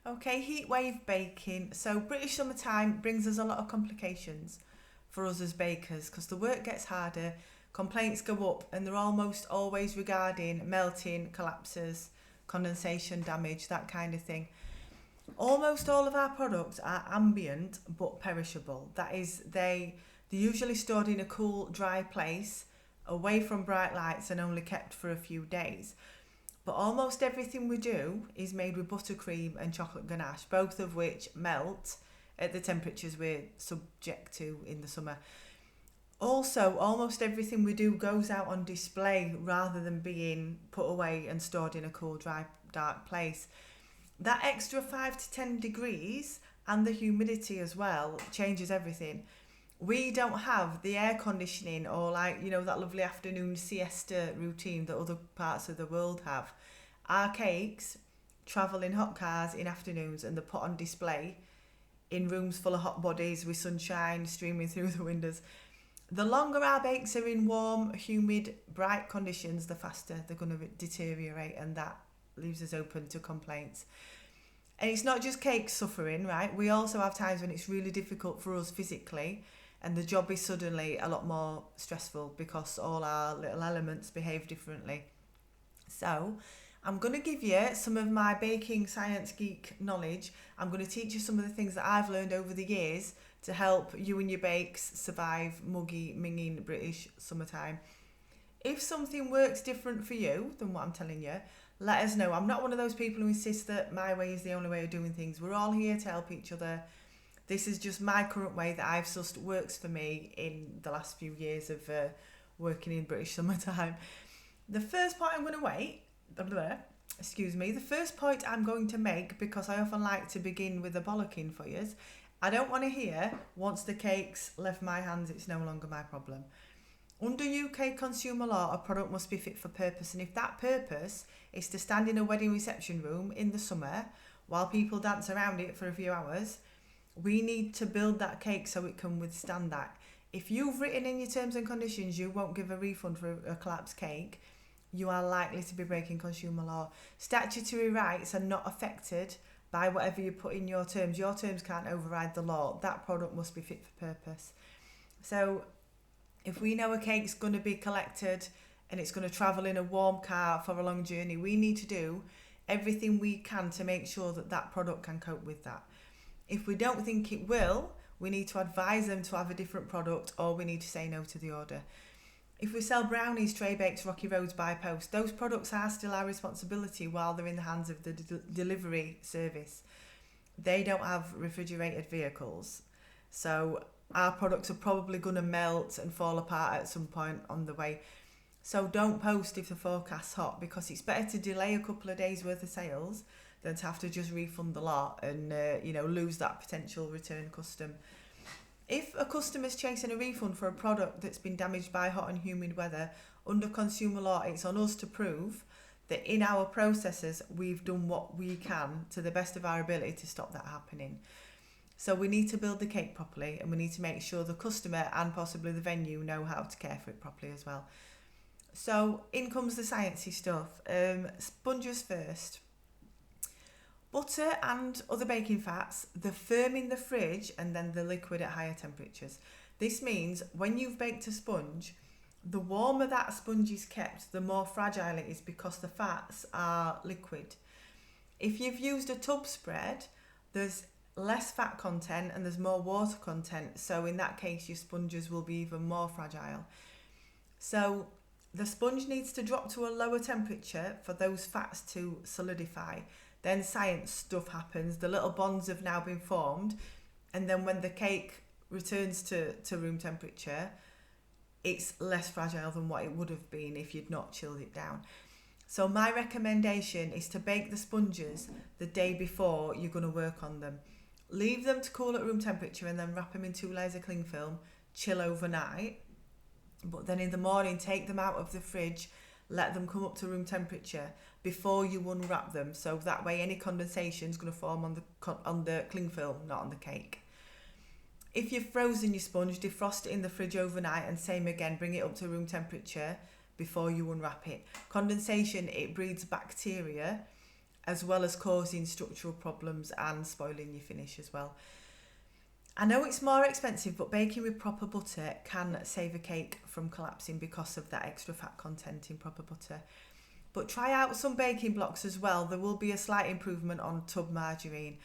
Okay, heat wave baking. So British summertime brings us a lot of complications for us as bakers because the work gets harder, complaints go up, and they're almost always regarding melting, collapses, condensation damage, that kind of thing. Almost all of our products are ambient but perishable. That is, they're usually stored in a cool, dry place, away from bright lights, and only kept for a few days. But almost everything we do is made with buttercream and chocolate ganache, both of which melt at the temperatures we're subject to in the summer. Also, almost everything we do goes out on display rather than being put away and stored in a cool, dry, dark place. That extra 5 to 10 degrees and the humidity as well changes everything. We don't have the air conditioning or, like, that lovely afternoon siesta routine that other parts of the world have. Our cakes travel in hot cars in afternoons and they're put on display in rooms full of hot bodies with sunshine streaming through the windows. The longer our bakes are in warm, humid, bright conditions, the faster they're going to deteriorate, and that leaves us open to complaints. And it's not just cakes suffering, right? We also have times when it's really difficult for us physically and the job is suddenly a lot more stressful because all our little elements behave differently. So I'm going to give you some of my baking science geek knowledge. I'm going to teach you some of the things that I've learned over the years to help you and your bakes survive muggy, minging British summertime. If something works different for you than what I'm telling you, let us know. I'm not one of those people who insist that my way is the only way of doing things. We're all here to help each other. This is just my current way that I've sussed works for me in the last few years of working in British summertime. The first point I'm going to make, because I often like to begin with a bollocking for you, I don't want to hear, once the cake's left my hands, it's no longer my problem. Under UK consumer law, a product must be fit for purpose, and if that purpose is to stand in a wedding reception room in the summer while people dance around it for a few hours, we need to build that cake so it can withstand that. If you've written in your terms and conditions you won't give a refund for a collapsed cake, you are likely to be breaking consumer law. Statutory rights are not affected by whatever you put in your terms. Your terms can't override the law. That product must be fit for purpose. So if we know a cake's going to be collected and it's going to travel in a warm car for a long journey, we need to do everything we can to make sure that that product can cope with that. If we don't think it will, we need to advise them to have a different product, or we need to say no to the order. If we sell brownies, tray bakes, rocky roads by post, those products are still our responsibility while they're in the hands of the delivery service. They don't have refrigerated vehicles. So our products are probably going to melt and fall apart at some point on the way. So don't post if the forecast's hot, because it's better to delay a couple of days worth of sales than to have to just refund the lot and lose that potential return custom. If a customer's chasing a refund for a product that's been damaged by hot and humid weather, under consumer law, it's on us to prove that in our processes we've done what we can to the best of our ability to stop that happening. So we need to build the cake properly, and we need to make sure the customer and possibly the venue know how to care for it properly as well. So in comes the sciencey stuff. Sponges first. Butter and other baking fats, they're firm in the fridge and then they're liquid at higher temperatures. This means when you've baked a sponge, the warmer that sponge is kept, the more fragile it is because the fats are liquid. If you've used a tub spread, there's less fat content and there's more water content. So in that case, your sponges will be even more fragile. So the sponge needs to drop to a lower temperature for those fats to solidify. Then science stuff happens. The little bonds have now been formed. And then when the cake returns to room temperature, it's less fragile than what it would have been if you'd not chilled it down. So my recommendation is to bake the sponges the day before you're going to work on them. Leave them to cool at room temperature and then wrap them in 2 layers of cling film, chill overnight. But then in the morning, take them out of the fridge, let them come up to room temperature before you unwrap them. So that way any condensation is going to form on the cling film, not on the cake. If you've frozen your sponge, defrost it in the fridge overnight, and same again, bring it up to room temperature before you unwrap it. Condensation, it breeds bacteria as well as causing structural problems and spoiling your finish as well. I know it's more expensive, but baking with proper butter can save a cake from collapsing because of that extra fat content in proper butter. But try out some baking blocks as well. There will be a slight improvement on tub margarine.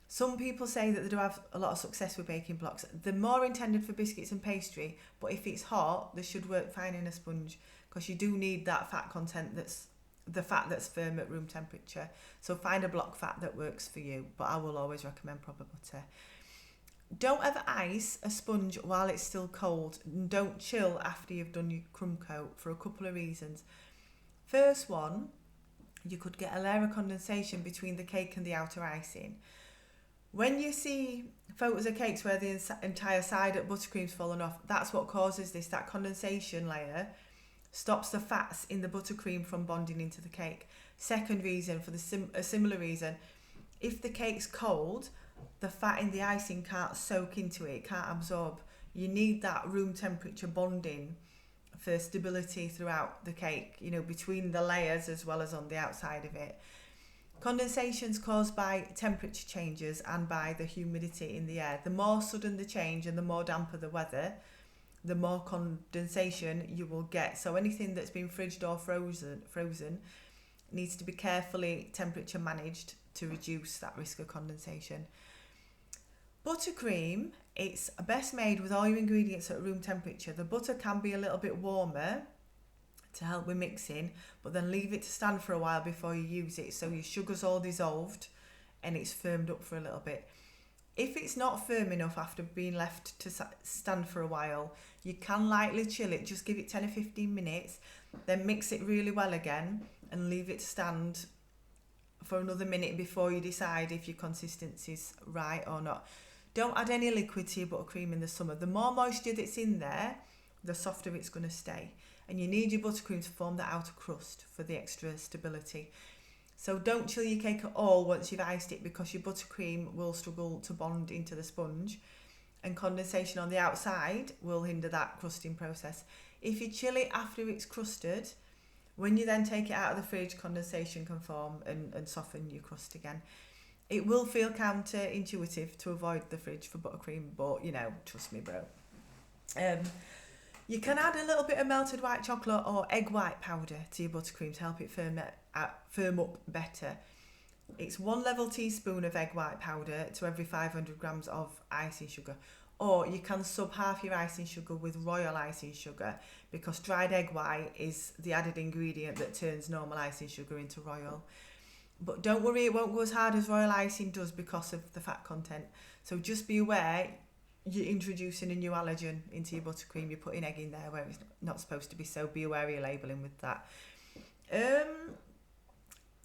Some people say that they do have a lot of success with baking blocks. They're more intended for biscuits and pastry, but if it's hot, they should work fine in a sponge, because you do need that fat content, that's the fat that's firm at room temperature. So find a block fat that works for you, but I will always recommend proper butter. Don't ever ice a sponge while it's still cold, and don't chill after you've done your crumb coat, for a couple of reasons. First one, you could get a layer of condensation between the cake and the outer icing. When you see photos of cakes where the entire side of buttercream's fallen off, that's what causes this. That condensation layer stops the fats in the buttercream from bonding into the cake. Second reason, for a similar reason, if the cake's cold, the fat in the icing can't soak into it, it can't absorb. You need that room temperature bonding for stability throughout the cake, between the layers as well as on the outside of it. Condensation's caused by temperature changes and by the humidity in the air. The more sudden the change and the more damper the weather, the more condensation you will get. So anything that's been fridged or frozen needs to be carefully temperature managed to reduce that risk of condensation. Buttercream, it's best made with all your ingredients at room temperature. The butter can be a little bit warmer to help with mixing, but then leave it to stand for a while before you use it, so your sugar's all dissolved and it's firmed up for a little bit. If it's not firm enough after being left to stand for a while, you can lightly chill it. Just give it 10 or 15 minutes, then mix it really well again and leave it to stand for another minute before you decide if your consistency's right or not. Don't add any liquid to your buttercream in the summer. The more moisture that's in there, the softer it's going to stay. And you need your buttercream to form the outer crust for the extra stability. So don't chill your cake at all once you've iced it, because your buttercream will struggle to bond into the sponge, and condensation on the outside will hinder that crusting process. If you chill it after it's crusted, when you then take it out of the fridge, condensation can form and soften your crust again. It will feel counterintuitive to avoid the fridge for buttercream, but trust me, bro. You can add a little bit of melted white chocolate or egg white powder to your buttercream to help it firm up better. It's 1 level teaspoon of egg white powder to every 500 grams of icing sugar. Or you can sub half your icing sugar with royal icing sugar, because dried egg white is the added ingredient that turns normal icing sugar into royal. But don't worry, it won't go as hard as royal icing does because of the fat content. So just be aware, you're introducing a new allergen into your buttercream. You're putting egg in there where it's not supposed to be, so be aware of your labelling with that.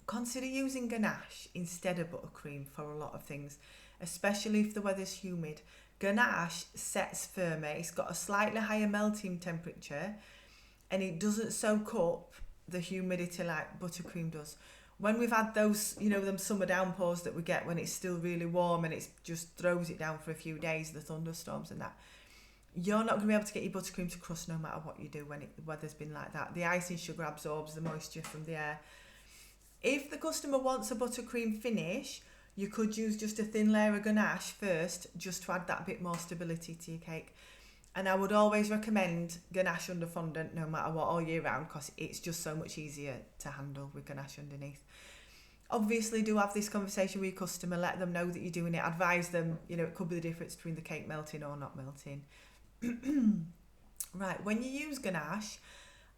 Consider using ganache instead of buttercream for a lot of things, especially if the weather's humid. Ganache sets firmer, it's got a slightly higher melting temperature, and it doesn't soak up the humidity like buttercream does. When we've had those, them summer downpours that we get when it's still really warm and it just throws it down for a few days, the thunderstorms and that, you're not going to be able to get your buttercream to crust no matter what you do when the weather's been like that. The icing sugar absorbs the moisture from the air. If the customer wants a buttercream finish, you could use just a thin layer of ganache first, just to add that bit more stability to your cake. And I would always recommend ganache under fondant no matter what all year round, because it's just so much easier to handle with ganache underneath. Obviously do have this conversation with your customer, let them know that you're doing it, advise them, it could be the difference between the cake melting or not melting. Right, when you use ganache,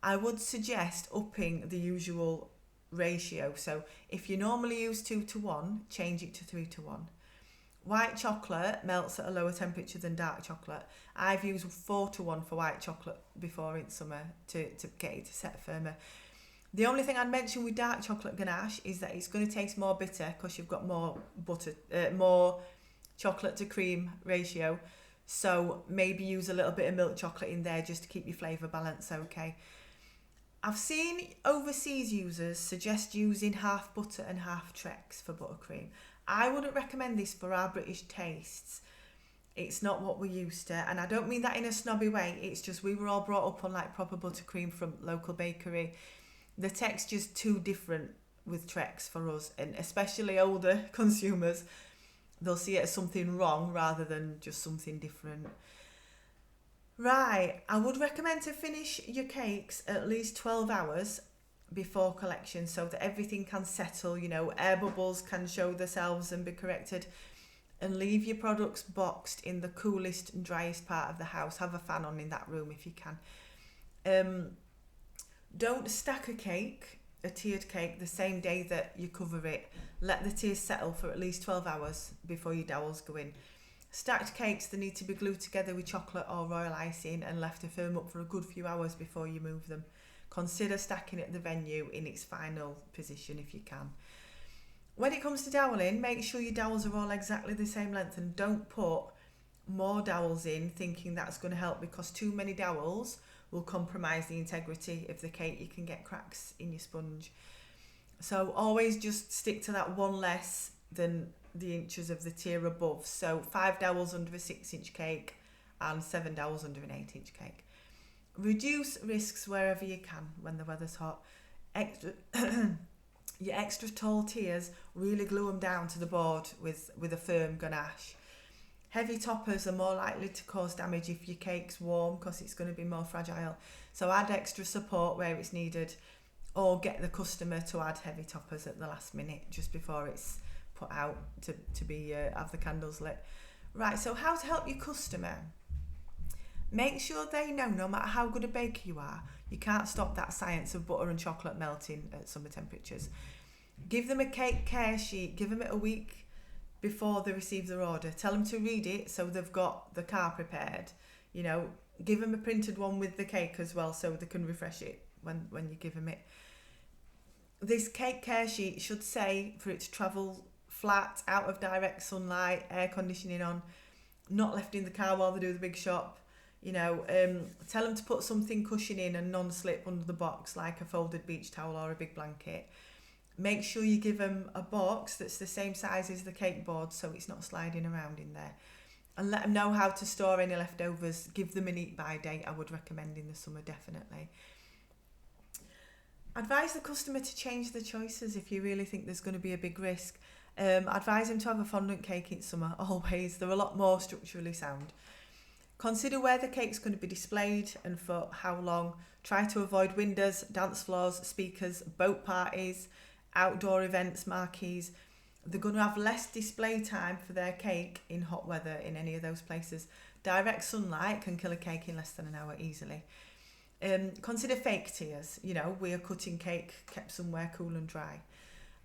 I would suggest upping the usual ratio. So if you normally use 2:1, change it to 3:1. White chocolate melts at a lower temperature than dark chocolate. I've used 4:1 for white chocolate before in summer to get it to set firmer. The only thing I'd mention with dark chocolate ganache is that it's going to taste more bitter because you've got more more chocolate to cream ratio. So maybe use a little bit of milk chocolate in there just to keep your flavour balance okay. I've seen overseas users suggest using half butter and half Trex for buttercream. I wouldn't recommend this for our British tastes. It's not what we're used to, and I don't mean that in a snobby way. It's just we were all brought up on like proper buttercream from local bakery. The texture's too different with Trex for us, and especially older consumers. They'll see it as something wrong rather than just something different. Right, I would recommend to finish your cakes at least 12 hours before collection so that everything can settle, you know, air bubbles can show themselves and be corrected, and leave your products boxed in the coolest and driest part of the house. Have a fan on in that room if you can. Don't stack a tiered cake the same day that you cover it. Let the tiers settle for at least 12 hours before your dowels go in. Stacked cakes, they need to be glued together with chocolate or royal icing and left to firm up for a good few hours before you move them. Consider stacking at the venue in its final position if you can. When it comes to doweling, make sure your dowels are all exactly the same length, and don't put more dowels in thinking that's going to help, because too many dowels will compromise the integrity of the cake. You can get cracks in your sponge. So always just stick to that one less than the inches of the tier above. So 5 dowels under a 6-inch cake and 7 dowels under an 8-inch cake. Reduce risks wherever you can when the weather's hot. Your extra tall tiers, really glue them down to the board with a firm ganache. Heavy toppers are more likely to cause damage if your cake's warm, because it's going to be more fragile. So add extra support where it's needed, or get the customer to add heavy toppers at the last minute just before it's put out to be have the candles lit. Right, so how to help your customer? Make sure they know no matter how good a baker you are, you can't stop that science of butter and chocolate melting at summer temperatures. Give them a cake care sheet, give them it a week before they receive their order. Tell them to read it so they've got the car prepared. You know, give them a printed one with the cake as well so they can refresh it when you give them it. This cake care sheet should say for it to travel flat, out of direct sunlight, air conditioning on, not left in the car while they do the big shop. You know, tell them to put something cushioning and non-slip under the box, like a folded beach towel or a big blanket. Make sure you give them a box that's the same size as the cake board so it's not sliding around in there. And let them know how to store any leftovers. Give them an eat-by date, I would recommend in the summer, definitely. Advise the customer to change the choices if you really think there's going to be a big risk. Advise them to have a fondant cake in summer, always. They're a lot more structurally sound. Consider where the cake's going to be displayed and for how long. Try to avoid windows, dance floors, speakers, boat parties, outdoor events, marquees. They're going to have less display time for their cake in hot weather in any of those places. Direct sunlight can kill a cake in less than an hour easily. Consider fake tiers. You know, we are cutting cake kept somewhere cool and dry.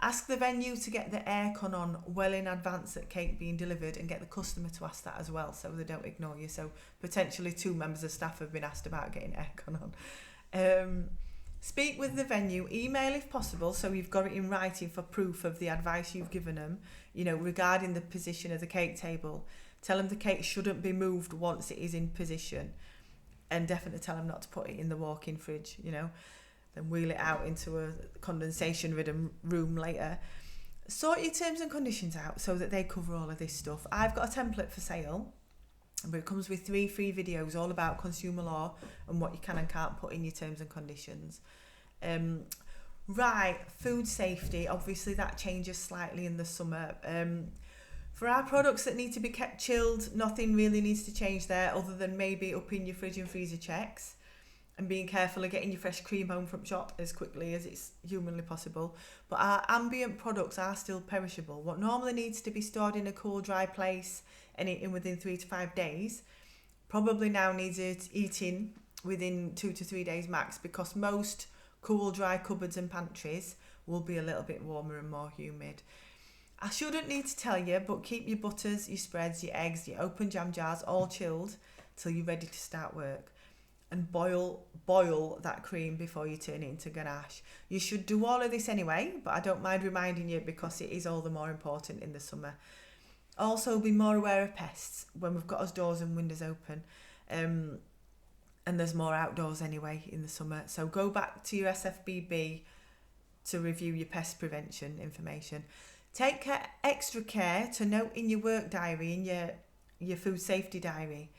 Ask the venue to get the aircon on well in advance at cake being delivered, and get the customer to ask that as well so they don't ignore you. So potentially 2 members of staff have been asked about getting aircon on. Speak with the venue, email if possible so you've got it in writing for proof of the advice you've given them, you know, regarding the position of the cake table. Tell them the cake shouldn't be moved once it is in position, and definitely tell them not to put it in the walk-in fridge, you know. Then wheel it out into a condensation-ridden room later. Sort your terms and conditions out so that they cover all of this stuff. I've got a template for sale, but it comes with 3 free videos all about consumer law and what you can and can't put in your terms and conditions. Right, food safety. Obviously, that changes slightly in the summer. For our products that need to be kept chilled, nothing really needs to change there other than maybe upping your fridge and freezer checks and being careful of getting your fresh cream home from shop as quickly as it's humanly possible. But our ambient products are still perishable. What normally needs to be stored in a cool, dry place and eaten within 3 to 5 days probably now needs it eating within 2 to 3 days max, because most cool, dry cupboards and pantries will be a little bit warmer and more humid. I shouldn't need to tell you, but keep your butters, your spreads, your eggs, your open jam jars all chilled till you're ready to start work. And boil that cream before you turn it into ganache. You should do all of this anyway, but I don't mind reminding you because it is all the more important in the summer. Also, be more aware of pests when we've got our doors and windows open. And there's more outdoors anyway in the summer. So go back to your SFBB to review your pest prevention information. Take extra care to note in your work diary, in your food safety diary,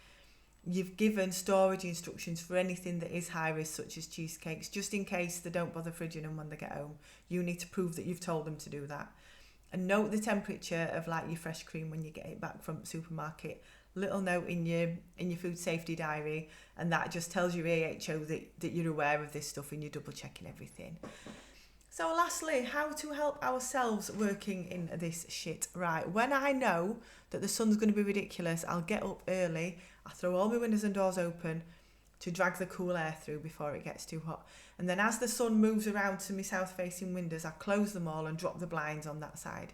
you've given storage instructions for anything that is high risk, such as cheesecakes, just in case they don't bother fridging them when they get home. You need to prove that you've told them to do that. And note the temperature of like your fresh cream when you get it back from the supermarket. Little note in your food safety diary, and that just tells your AHO that you're aware of this stuff and you're double checking everything. So lastly, how to help ourselves working in this shit. Right, when I know that the sun's going to be ridiculous, I'll get up early, I throw all my windows and doors open to drag the cool air through before it gets too hot. And then as the sun moves around to my south facing windows, I close them all and drop the blinds on that side.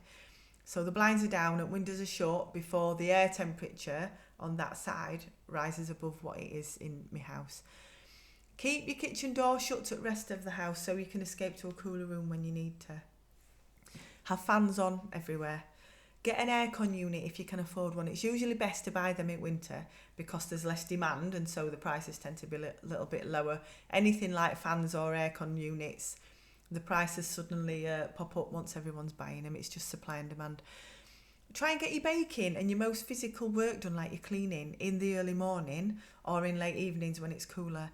So the blinds are down and windows are shut before the air temperature on that side rises above what it is in my house. Keep your kitchen door shut to the rest of the house so you can escape to a cooler room when you need to. Have fans on everywhere. Get an aircon unit if you can afford one. It's usually best to buy them in winter because there's less demand and so the prices tend to be a little bit lower. Anything like fans or aircon units, the prices suddenly pop up once everyone's buying them. It's just supply and demand. Try and get your baking and your most physical work done, like your cleaning, in the early morning or in late evenings when it's cooler.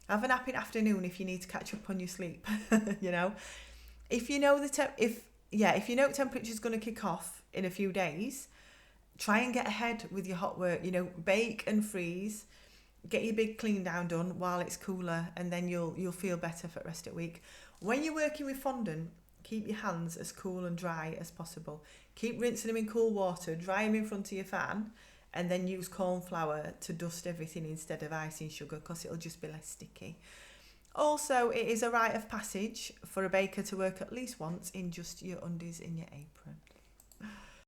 Have a nap in afternoon if you need to catch up on your sleep. You know, if you know temperature's going to kick off in a few days, try and get ahead with your hot work. You know, bake and freeze. Get your big clean down done while it's cooler, and then you'll feel better for the rest of the week. When you're working with fondant, keep your hands as cool and dry as possible. Keep rinsing them in cool water, dry them in front of your fan, and then use corn flour to dust everything instead of icing sugar because it'll just be less sticky. Also, it is a rite of passage for a baker to work at least once in just your undies in your apron.